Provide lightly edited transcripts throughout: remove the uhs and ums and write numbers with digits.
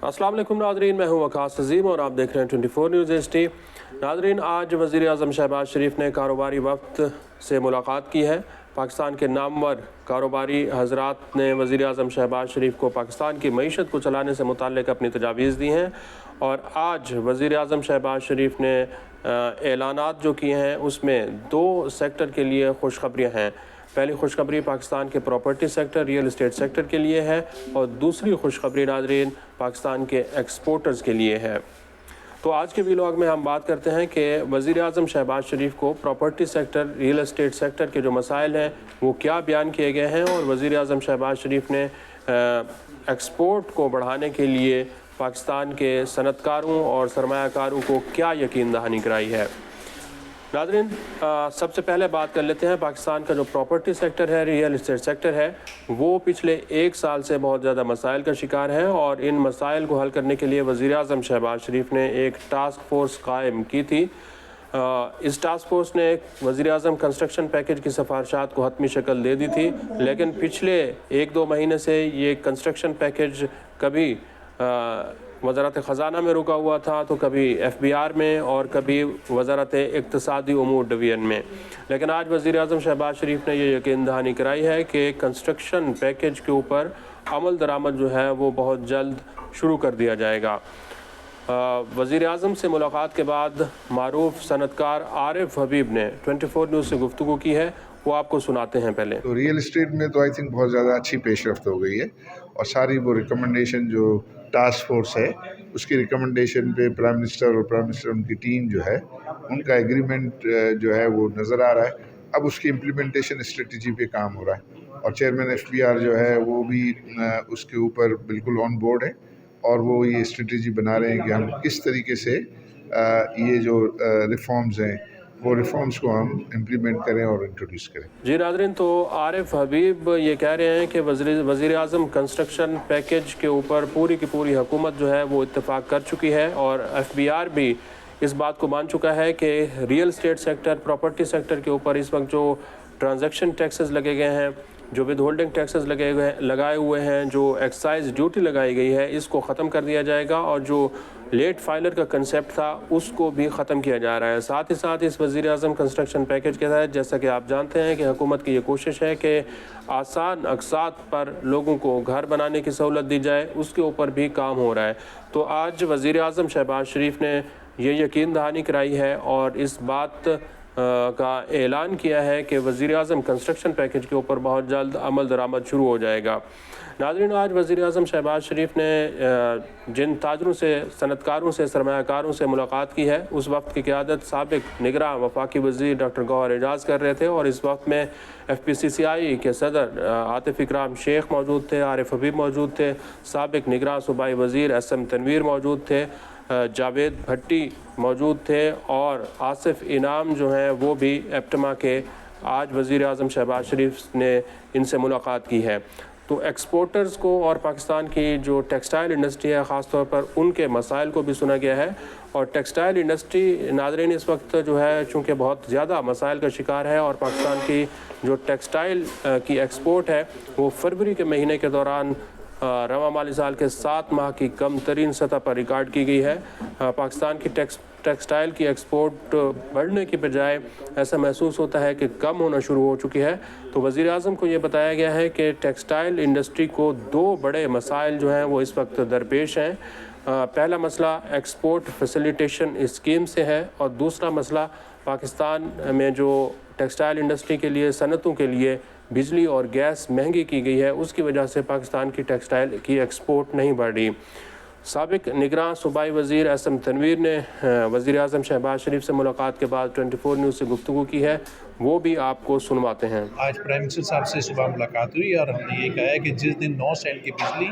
अस्सलाम वालेकुम नाज़रीन, मैं हूँ वकास अज़ीम और आप देख रहे हैं 24 न्यूज़ HD। नाज़रीन, आज वज़ीर आज़म शहबाज शरीफ ने कारोबारी वफ़द से मुलाकात की है। पाकिस्तान के नामवर कारोबारी हज़रात ने वज़ीर आज़म शहबाज शरीफ को पाकिस्तान की मईशत को चलाने से मुताल्लिक़ अपनी तजावीज़ दी हैं और आज वज़ीर आज़म शहबाज शरीफ ने ऐलानात जो किए हैं उसमें 2 सेक्टर के लिए खुशखबरियाँ हैं। पहली खुशखबरी पाकिस्तान के property sector, real estate sector के लिए है और दूसरी खुशखबरी नाज़रीन पाकिस्तान के एक्सपोर्टर्स के लिए है। तो आज के व्लॉग में हम बात करते हैं कि वज़ीर आज़म शहबाज शरीफ को property sector, real estate sector के जो मसाइल हैं वो क्या बयान किए गए हैं और वज़ीर आज़म शहबाज शरीफ ने एक्सपोर्ट को बढ़ाने के लिए पाकिस्तान के सनतकारों और सरमायाकारों को क्या यकीन दहानी कराई है। नाज़रीन, सबसे पहले बात कर लेते हैं पाकिस्तान का जो प्रॉपर्टी सेक्टर है, रियल इस्टेट सेक्टर है, वो पिछले 1 साल से बहुत ज़्यादा मसाइल का शिकार है और इन मसाइल को हल करने के लिए वज़ीर आज़म शहबाज शरीफ ने एक टास्क फोर्स कायम की थी। इस टास्क फोर्स ने वज़ीर आज़म कंस्ट्रक्शन पैकेज की सिफारिशात को हतमी शक्ल दे दी थी, लेकिन पिछले 1-2 महीने से ये कंस्ट्रक्शन पैकेज कभी वज़ारत ख़ज़ाना में रुका हुआ था, तो कभी FBR में और कभी वज़ारत इक़्तिसादी उमूर डिवीज़न में। लेकिन आज वज़ीर आज़म शहबाज शरीफ ने ये यकीन दहानी कराई है कि कंस्ट्रक्शन पैकेज के ऊपर अमल दरामद जो है वो बहुत जल्द शुरू कर दिया जाएगा। वज़ीर आज़म से मुलाकात के बाद मारूफ सनतकार आरिफ हबीब ने 24 न्यूज़ से गुफ्तगू की है, वो आपको सुनाते हैं। पहले तो रियल इस्टेट में तो आई थिंक बहुत ज़्यादा अच्छी पेशरफ्त हो गई है और सारी वो रिकमेंडेशन जो टास्क फोर्स है उसकी रिकमेंडेशन पे प्राइम मिनिस्टर और प्राइम मिनिस्टर उनकी टीम जो है उनका एग्रीमेंट जो है वो नज़र आ रहा है। अब उसकी इम्प्लीमेंटेशन स्ट्रेटजी पे काम हो रहा है और चेयरमैन FBR जो है वो भी उसके ऊपर बिल्कुल ऑन बोर्ड है और वो ये स्ट्रेटजी बना रहे हैं कि हम किस तरीके से ये जो रिफॉर्म्स हैं वो रिफॉर्म्स को हम इम्प्लीमेंट करें और इंट्रोड्यूस करें। जी नाज़रीन, तो आरिफ हबीब ये कह रहे हैं कि वज़ीर आज़म कंस्ट्रक्शन पैकेज के ऊपर पूरी की पूरी हुकूमत जो है वो इत्तेफाक कर चुकी है और FBR भी इस बात को मान चुका है कि real estate sector, property sector के ऊपर इस वक्त जो ट्रांजैक्शन टैक्सेस लगे गए हैं, जो विद होल्डिंग टैक्सेस लगाए हुए हैं, जो एक्साइज ड्यूटी लगाई गई है, इसको ख़त्म कर दिया जाएगा और जो लेट फाइलर का कंसेप्ट था उसको भी ख़त्म किया जा रहा है। साथ ही साथ इस वज़ीर आज़म कंस्ट्रक्शन पैकेज के तहत जैसा कि आप जानते हैं कि हुकूमत की ये कोशिश है कि आसान अक़सात पर लोगों को घर बनाने की सहूलत दी जाए, उसके ऊपर भी काम हो रहा है। तो आज वज़ीर आज़म शहबाज शरीफ ने ये यकीन दहानी कराई है और इस बात का ऐलान किया है कि वज़ीर आज़म कंस्ट्रक्शन पैकेज के ऊपर बहुत जल्द अमल दरामद शुरू हो जाएगा। नाज़रीन, आज वज़ीर आज़म शहबाज शरीफ ने जिन ताजरों से, सनतकारों से, सरमायाकारों से मुलाकात की है, उस वक्त की क़यादत साबिक़ निगरां वफाकी वज़ीर डॉक्टर गौहर एजाज़ कर रहे थे और इस वक्त में FPCCI के सदर आतिफ़ इकराम शेख मौजूद थे, आरिफ हबीब मौजूद थे, साबिक़ निगरां सूबाई वज़ीर SM तनवीर मौजूद थे, जावेद भट्टी मौजूद थे और आसिफ इनाम जो हैं वो भी एप्टमा के आज वज़ीर आज़म शहबाज शरीफ ने इनसे मुलाकात की है। तो एक्सपोर्टर्स को और पाकिस्तान की जो टेक्सटाइल इंडस्ट्री है ख़ास तौर पर उनके मसाइल को भी सुना गया है और टेक्सटाइल इंडस्ट्री नाज़रीन इस वक्त जो है चूँकि बहुत ज़्यादा मसाइल का शिकार है और पाकिस्तान की जो टेक्सटाइल की एक्सपोर्ट है वो फरवरी के महीने के दौरान रवा माली साल के 7 माह की कम तरीन सतह पर रिकॉर्ड की गई है। पाकिस्तान की टेक्सटाइल की एक्सपोर्ट बढ़ने की बजाय ऐसा महसूस होता है कि कम होना शुरू हो चुकी है। तो वज़ीर आज़म को ये बताया गया है कि टेक्सटाइल इंडस्ट्री को 2 बड़े मसाइल जो हैं वो इस वक्त दरपेश हैं। पहला मसला एक्सपोर्ट फैसिलिटेशन स्कीम से है और दूसरा मसला पाकिस्तान में जो टेक्सटाइल इंडस्ट्री के लिए, सनतों के लिए बिजली और गैस महंगी की गई है, उसकी वजह से पाकिस्तान की टेक्सटाइल की एक्सपोर्ट नहीं बढ़ रही। साबिक़ निगरां सूबाई वज़ीर SM तनवीर ने वज़ीर आज़म शहबाज शरीफ से मुलाकात के बाद 24 न्यूज़ से गुफ्तगू की है, वो भी आपको सुनवाते हैं। आज प्राइम मिनिस्टर साहब से सुबह मुलाकात हुई और हमने ये कहा है कि जिस दिन 9 सेंट की बिजली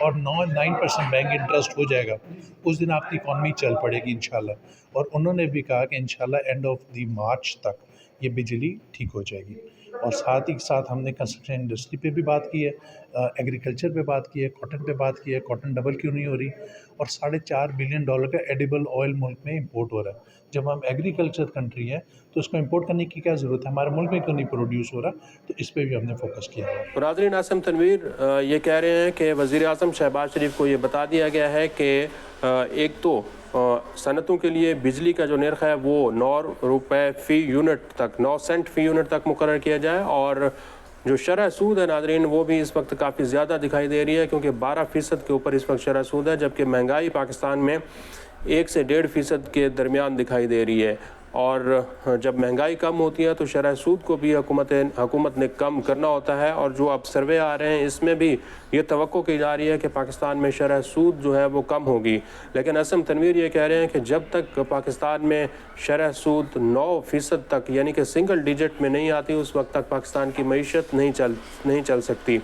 और 9% बैंक इंटरेस्ट हो जाएगा उस दिन आपकी इकॉनमी चल पड़ेगी इंशाल्लाह। और उन्होंने भी कहा कि इंशाल्लाह एंड ऑफ दी मार्च तक ये बिजली ठीक हो जाएगी। और साथ ही साथ हमने कंस्ट्रक्शन इंडस्ट्री पे भी बात की है ایگریکلچر پہ بات کی ہے، کاٹن پہ بات کی ہے، کاٹن ڈبل کیوں نہیں ہو رہی، اور $4.5 بلین کا ایڈیبل آئل ملک میں امپورٹ ہو رہا ہے۔ جب ہم ایگریکلچر کنٹری ہے تو اس کو امپورٹ کرنے کی کیا ضرورت ہے، ہمارے ملک میں کیوں نہیں پروڈیوس ہو رہا، تو اس پہ بھی ہم نے فوکس کیا ہے۔ ناظرین، عاصم تنویر یہ کہہ رہے ہیں کہ وزیر اعظم شہباز شریف کو یہ بتا دیا گیا ہے کہ ایک تو صنعتوں کے لیے بجلی کا جو نرخ ہے وہ 9 روپے فی یونٹ تک، 9 سینٹ فی یونٹ تک مقرر کیا جائے، اور جو شرح سود ہے ناظرین وہ بھی اس وقت کافی زیادہ دکھائی دے رہی ہے، کیونکہ 12% کے اوپر اس وقت شرح سود ہے، جبکہ مہنگائی پاکستان میں 1 سے 1.5% کے درمیان دکھائی دے رہی ہے، اور جب مہنگائی کم ہوتی ہے تو شرح سود کو بھی حکومت نے کم کرنا ہوتا ہے، اور جو اب سروے آ رہے ہیں اس میں بھی یہ توقع کی جا رہی ہے کہ پاکستان میں شرح سود جو ہے وہ کم ہوگی، لیکن عاصم تنویر یہ کہہ رہے ہیں کہ جب تک پاکستان میں شرح سود 9% تک یعنی کہ سنگل ڈیجٹ میں نہیں آتی اس وقت تک پاکستان کی معیشت نہیں چل سکتی۔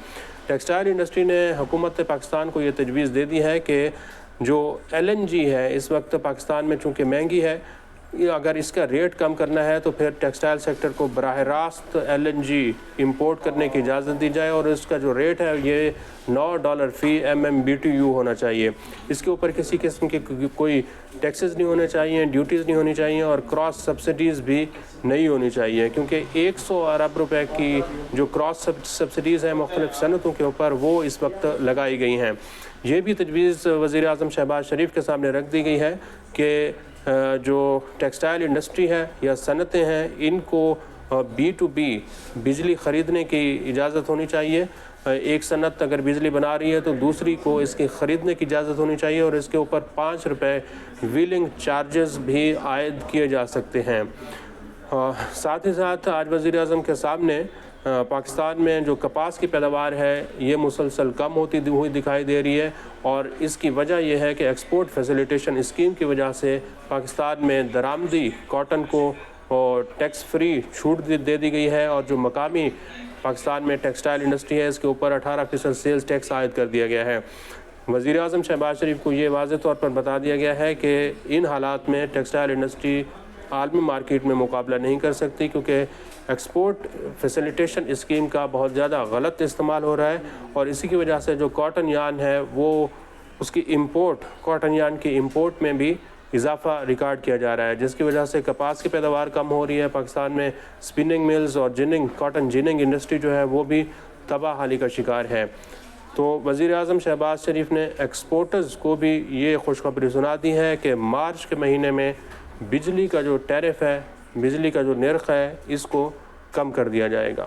ٹیکسٹائل انڈسٹری نے حکومت پاکستان کو یہ تجویز دے دی ہے کہ جو LNG ہے اس وقت پاکستان میں چونکہ مہنگی ہے، اگر اس کا ریٹ کم کرنا ہے تو پھر ٹیکسٹائل سیکٹر کو براہ راست LNG امپورٹ کرنے کی اجازت دی جائے، اور اس کا جو ریٹ ہے یہ $9 فی MMBTU ہونا چاہیے۔ اس کے اوپر کسی قسم کی کوئی ٹیکسز نہیں ہونے چاہیے، ڈیوٹیز نہیں ہونی چاہیے، اور کراس سبسڈیز بھی نہیں ہونی چاہیے، کیونکہ 100 ارب روپے کی جو کراس سبسڈیز ہیں مختلف صنعتوں کے اوپر وہ اس وقت لگائی گئی ہیں۔ یہ بھی تجویز وزیر اعظم شہباز شریف کے سامنے رکھ دی گئی ہے کہ جو ٹیکسٹائل انڈسٹری ہے یا صنعتیں ہیں ان کو B2B بجلی خریدنے کی اجازت ہونی چاہیے۔ ایک صنعت اگر بجلی بنا رہی ہے تو دوسری کو اس کی خریدنے کی اجازت ہونی چاہیے، اور اس کے اوپر 5 روپے ویلنگ چارجز بھی عائد کیے جا سکتے ہیں۔ ساتھ ہی ساتھ آج وزیر اعظم کے سامنے پاکستان میں جو کپاس کی پیداوار ہے یہ مسلسل کم ہوتی ہوئی دکھائی دے رہی ہے، اور اس کی وجہ یہ ہے کہ ایکسپورٹ فیسیلیٹیشن اسکیم کی وجہ سے پاکستان میں درآمدی کاٹن کو ٹیکس فری چھوٹ دے دی گئی ہے، اور جو مقامی پاکستان میں ٹیکسٹائل انڈسٹری ہے اس کے اوپر 18% سیلز ٹیکس عائد کر دیا گیا ہے۔ وزیر اعظم شہباز شریف کو یہ واضح طور پر بتا دیا گیا ہے کہ ان حالات میں ٹیکسٹائل انڈسٹری عالمی مارکیٹ میں مقابلہ نہیں کر سکتی، کیونکہ ایکسپورٹ فیسیلیٹیشن اسکیم کا بہت زیادہ غلط استعمال ہو رہا ہے، اور اسی کی وجہ سے جو کاٹن یارن ہے وہ اس کی کاٹن یارن کی امپورٹ میں بھی اضافہ ریکارڈ کیا جا رہا ہے، جس کی وجہ سے کپاس کی پیداوار کم ہو رہی ہے پاکستان میں۔ سپننگ ملز اور کاٹن جننگ انڈسٹری جو ہے وہ بھی تباہ حالی کا شکار ہے۔ تو وزیر اعظم شہباز شریف نے ایکسپورٹرز کو بھی یہ خوشخبری سنا دی ہے کہ مارچ کے مہینے میں بجلی کا جو ٹیرف ہے، بجلی کا جو نرخ ہے اس کو کم کر دیا جائے گا۔